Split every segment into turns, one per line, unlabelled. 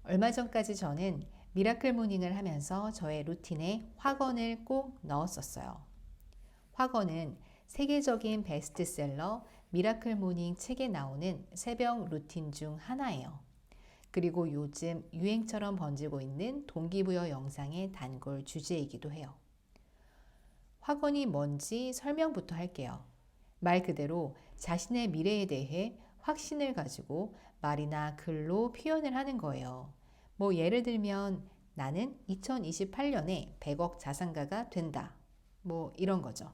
얼마 전까지 저는 미라클 모닝을 하면서 저의 루틴에 확언을 꼭 넣었었어요. 확언은 세계적인 베스트셀러 미라클 모닝 책에 나오는 새벽 루틴 중 하나예요. 그리고 요즘 유행처럼 번지고 있는 동기부여 영상의 단골 주제이기도 해요. 확언이 뭔지 설명부터 할게요. 말 그대로 자신의 미래에 대해 확신을 가지고 말이나 글로 표현을 하는 거예요. 뭐 예를 들면 나는 2028년에 100억 자산가가 된다. 뭐 이런 거죠.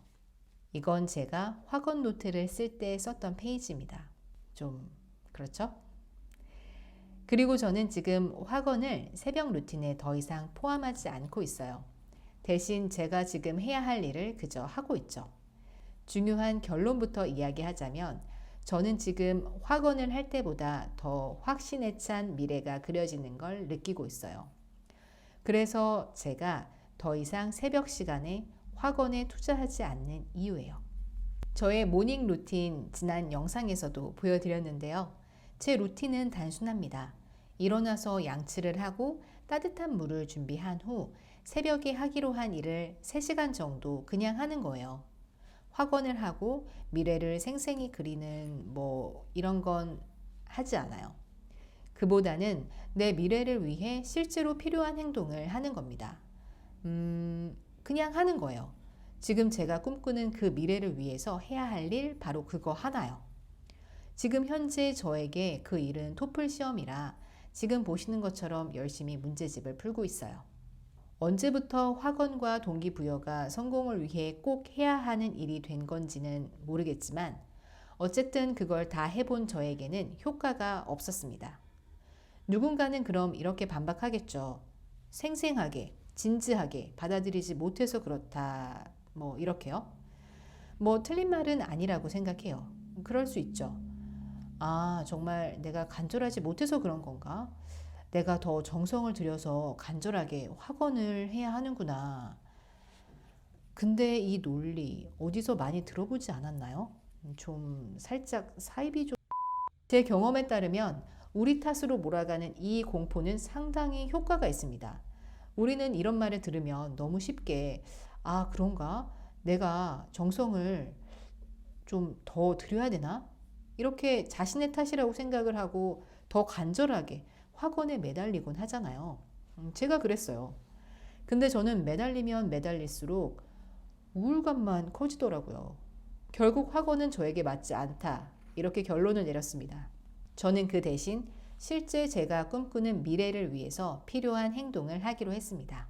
이건 제가 확언 노트를 쓸 때 썼던 페이지입니다. 좀 그렇죠? 그리고 저는 지금 확언을 새벽 루틴에 더 이상 포함하지 않고 있어요. 대신 제가 지금 해야 할 일을 그저 하고 있죠. 중요한 결론부터 이야기하자면 저는 지금 확언을 할 때보다 더 확신에 찬 미래가 그려지는 걸 느끼고 있어요. 그래서 제가 더 이상 새벽 시간에 확언에 투자하지 않는 이유예요. 저의 모닝 루틴 지난 영상에서도 보여드렸는데요. 제 루틴은 단순합니다. 일어나서 양치를 하고 따뜻한 물을 준비한 후 새벽에 하기로 한 일을 3시간 정도 그냥 하는 거예요. 확언을 하고 미래를 생생히 그리는 이런 건 하지 않아요. 그보다는 내 미래를 위해 실제로 필요한 행동을 하는 겁니다. 그냥 하는 거예요. 지금 제가 꿈꾸는 그 미래를 위해서 해야 할 일 바로 그거 하나요. 지금 현재 저에게 그 일은 토플 시험이라 지금 보시는 것처럼 열심히 문제집을 풀고 있어요. 언제부터 확언과 동기부여가 성공을 위해 꼭 해야 하는 일이 된 건지는 모르겠지만 어쨌든 그걸 다 해본 저에게는 효과가 없었습니다. 누군가는 그럼 이렇게 반박하겠죠. 생생하게, 진지하게 받아들이지 못해서 그렇다. 이렇게요. 틀린 말은 아니라고 생각해요. 그럴 수 있죠. 아, 정말 내가 간절하지 못해서 그런 건가? 내가 더 정성을 들여서 간절하게 확언을 해야 하는구나. 근데 이 논리 어디서 많이 들어보지 않았나요? 좀 살짝 사이비 좀. 제 경험에 따르면 우리 탓으로 몰아가는 이 공포는 상당히 효과가 있습니다. 우리는 이런 말을 들으면 너무 쉽게 아, 그런가? 내가 정성을 좀 더 들여야 되나? 이렇게 자신의 탓이라고 생각을 하고 더 간절하게 확언에 매달리곤 하잖아요. 제가 그랬어요. 근데 저는 매달리면 매달릴수록 우울감만 커지더라고요. 결국 확언은 저에게 맞지 않다. 이렇게 결론을 내렸습니다. 저는 그 대신 실제 제가 꿈꾸는 미래를 위해서 필요한 행동을 하기로 했습니다.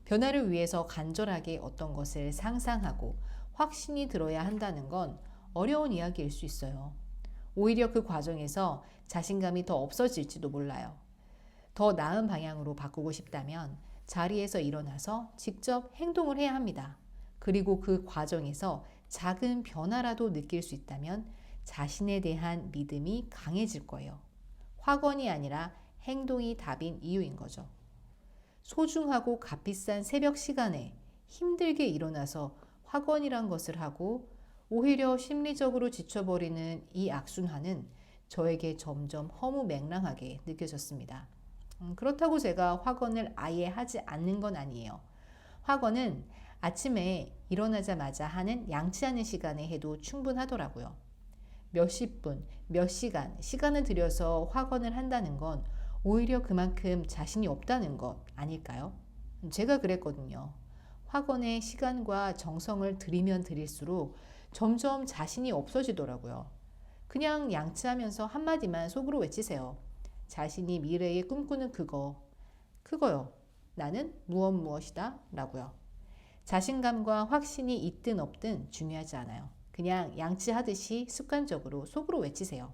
변화를 위해서 간절하게 어떤 것을 상상하고 확신이 들어야 한다는 건 어려운 이야기일 수 있어요. 오히려 그 과정에서 자신감이 더 없어질지도 몰라요. 더 나은 방향으로 바꾸고 싶다면 자리에서 일어나서 직접 행동을 해야 합니다. 그리고 그 과정에서 작은 변화라도 느낄 수 있다면 자신에 대한 믿음이 강해질 거예요. 확언이 아니라 행동이 답인 이유인 거죠. 소중하고 값비싼 새벽 시간에 힘들게 일어나서 확언이란 것을 하고 오히려 심리적으로 지쳐버리는 이 악순환은 저에게 점점 허무맹랑하게 느껴졌습니다. 그렇다고 제가 확언을 아예 하지 않는 건 아니에요. 확언은 아침에 일어나자마자 하는 양치하는 시간에 해도 충분하더라고요. 몇십 분, 몇 시간, 시간을 들여서 확언을 한다는 건 오히려 그만큼 자신이 없다는 것 아닐까요? 제가 그랬거든요. 확언에 시간과 정성을 들이면 들일수록 점점 자신이 없어지더라고요. 그냥 양치하면서 한마디만 속으로 외치세요. 자신이 미래에 꿈꾸는 그거요. 나는 무엇이다 라고요. 자신감과 확신이 있든 없든 중요하지 않아요. 그냥 양치하듯이 습관적으로 속으로 외치세요.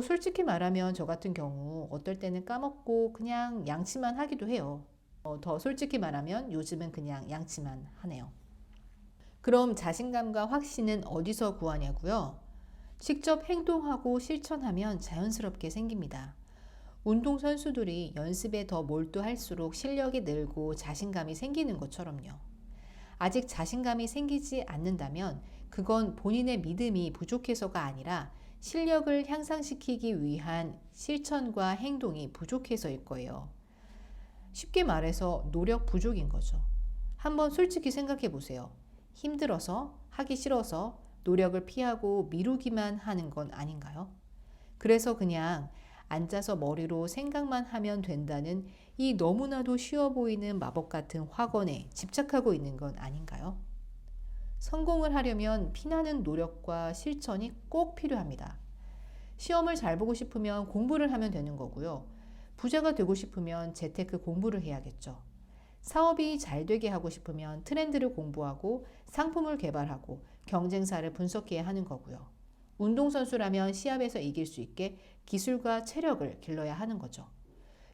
솔직히 말하면 저 같은 경우 어떨 때는 까먹고 그냥 양치만 하기도 해요. 더 솔직히 말하면 요즘은 그냥 양치만 하네요. 그럼 자신감과 확신은 어디서 구하냐고요? 직접 행동하고 실천하면 자연스럽게 생깁니다. 운동선수들이 연습에 더 몰두할수록 실력이 늘고 자신감이 생기는 것처럼요. 아직 자신감이 생기지 않는다면 그건 본인의 믿음이 부족해서가 아니라 실력을 향상시키기 위한 실천과 행동이 부족해서일 거예요. 쉽게 말해서 노력 부족인 거죠. 한번 솔직히 생각해 보세요. 힘들어서, 하기 싫어서 노력을 피하고 미루기만 하는 건 아닌가요? 그래서 그냥 앉아서 머리로 생각만 하면 된다는 이 너무나도 쉬워 보이는 마법 같은 확언에 집착하고 있는 건 아닌가요? 성공을 하려면 피나는 노력과 실천이 꼭 필요합니다. 시험을 잘 보고 싶으면 공부를 하면 되는 거고요. 부자가 되고 싶으면 재테크 공부를 해야겠죠. 사업이 잘 되게 하고 싶으면 트렌드를 공부하고 상품을 개발하고 경쟁사를 분석해야 하는 거고요. 운동선수라면 시합에서 이길 수 있게 기술과 체력을 길러야 하는 거죠.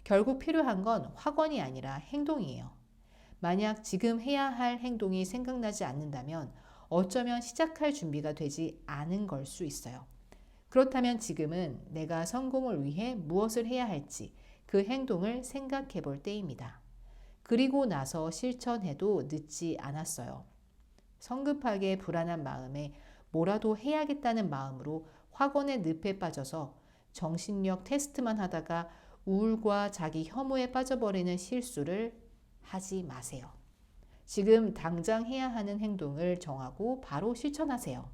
결국 필요한 건 확언이 아니라 행동이에요. 만약 지금 해야 할 행동이 생각나지 않는다면 어쩌면 시작할 준비가 되지 않은 걸 수 있어요. 그렇다면 지금은 내가 성공을 위해 무엇을 해야 할지 그 행동을 생각해 볼 때입니다. 그리고 나서 실천해도 늦지 않았어요. 성급하게 불안한 마음에 뭐라도 해야겠다는 마음으로 학원의 늪에 빠져서 정신력 테스트만 하다가 우울과 자기 혐오에 빠져버리는 실수를 하지 마세요. 지금 당장 해야 하는 행동을 정하고 바로 실천하세요.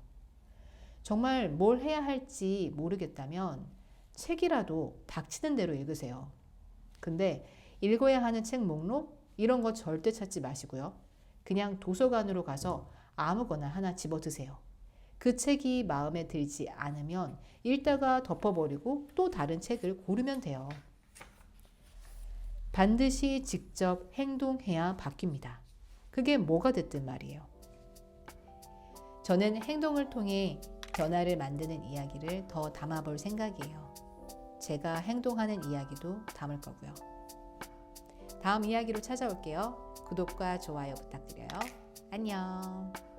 정말 뭘 해야 할지 모르겠다면 책이라도 닥치는 대로 읽으세요. 근데 읽어야 하는 책 목록 이런 거 절대 찾지 마시고요. 그냥 도서관으로 가서 아무거나 하나 집어드세요. 그 책이 마음에 들지 않으면 읽다가 덮어버리고 또 다른 책을 고르면 돼요. 반드시 직접 행동해야 바뀝니다. 그게 뭐가 됐든 말이에요. 저는 행동을 통해 변화를 만드는 이야기를 더 담아볼 생각이에요. 제가 행동하는 이야기도 담을 거고요. 다음 이야기로 찾아올게요. 구독과 좋아요 부탁드려요. 안녕.